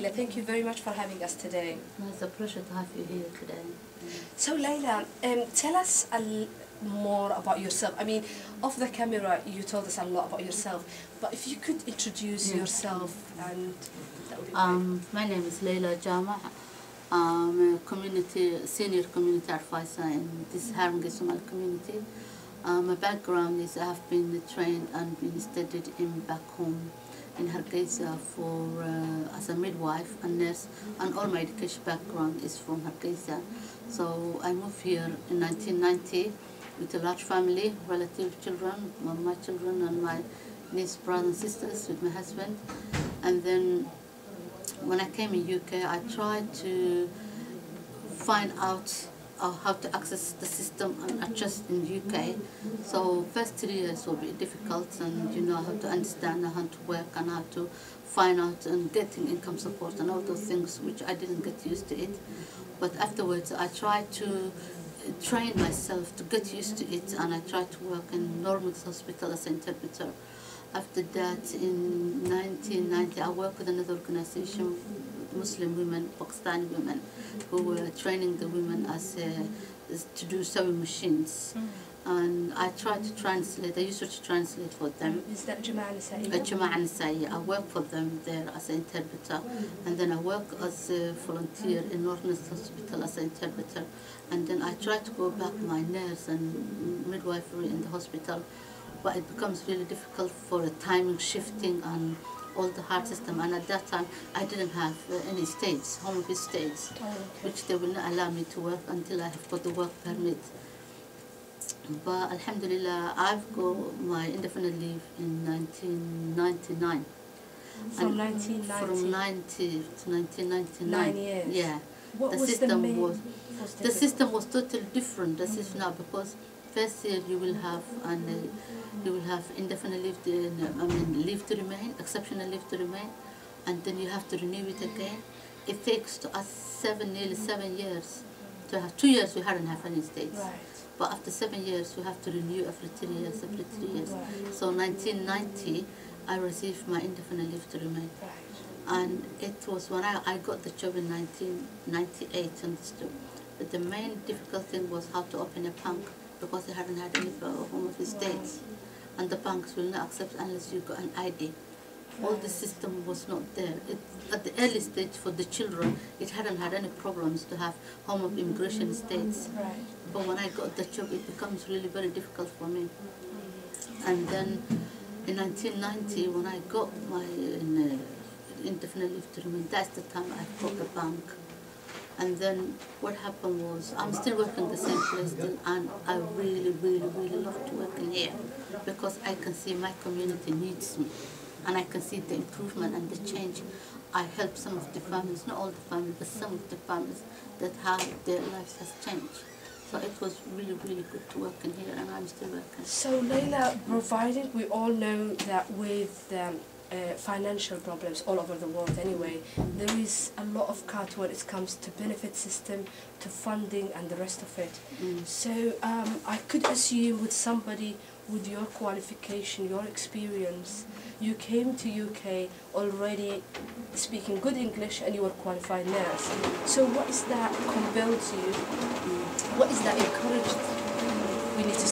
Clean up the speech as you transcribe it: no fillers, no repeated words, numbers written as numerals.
Laila, thank you very much for having us today. It's a pleasure to have you here today. So Laila, tell us more about yourself. I mean, off the camera you told us a lot about yourself, but if you could introduce yourself, and that would be great. My name is Laila Jama. I'm a senior community advisor in this Haringey Somali community. My background is I have been trained and been studied in back home in Hargeisa for as a midwife and nurse, and all my education background is from Hargeisa. So I moved here in 1990 with a large family, relative children, my children and my niece, brothers and sisters with my husband. And then when I came in UK, I tried to find out how to access the system and adjust in UK. So first 3 years will be difficult, and you know how to understand how to work and how to find out and getting income support and all those things, which I didn't get used to it. But afterwards I tried to train myself to get used to it, and I tried to work in Normal Hospital as an interpreter. After that, in 1990, I worked with another organization, Muslim women, Pakistani women, who were training the women to do sewing machines. And I tried to translate, I used to translate for them. Is that Jama'ah Nisaiya? Jama'ah Nisaiya. I worked for them there as an interpreter. And then I worked as a volunteer in Northern Hospital as an interpreter. And then I tried to go back my nurse and midwifery in the hospital. But it becomes really difficult for the timing shifting and all the hard system. And at that time, I didn't have any states, home office states, which they will not allow me to work until I have got the work permit. But Alhamdulillah, I've got my indefinite leave in 1999. From 1990? From 90 to 1999. 9 years? Yeah. What the was system the main was the system was totally different as is now, because first year you will have indefinite leave leave to remain, exceptional leave to remain, and then you have to renew it again. It takes to us nearly 7 years to have. 2 years we hadn't have any states. Right. But after 7 years, you have to renew every 3 years, every 3 years. Right. So 1990, I received my indefinite leave to remain. Right. And it was when I got the job in 1998 on this job. But the main difficult thing was how to open a bank, because they hadn't had any home office states. And the banks will not accept unless you got an ID. All the system was not there. At the early stage for the children, it hadn't had any problems to have home of immigration states. Right. But when I got the job, it becomes really very difficult for me. And then in 1990, when I got my indefinite leave to remain, that's the time I got a bank. And then what happened was, I'm still working the same place still, and I really, really, really love to work in here, because I can see my community needs me, and I can see the improvement and the change. I help some of the families, not all the families, but some of the families that have their lives has changed. So it was really, really good to work in here, and I'm still working. So Laila, provided we all know that with financial problems all over the world anyway, there is a lot of cut when it comes to benefit system, to funding and the rest of it. So I could assume with somebody with your qualification, your experience, you came to UK already speaking good English and you were a qualified nurse. So what is that compelled you? What is that encouraged? We need to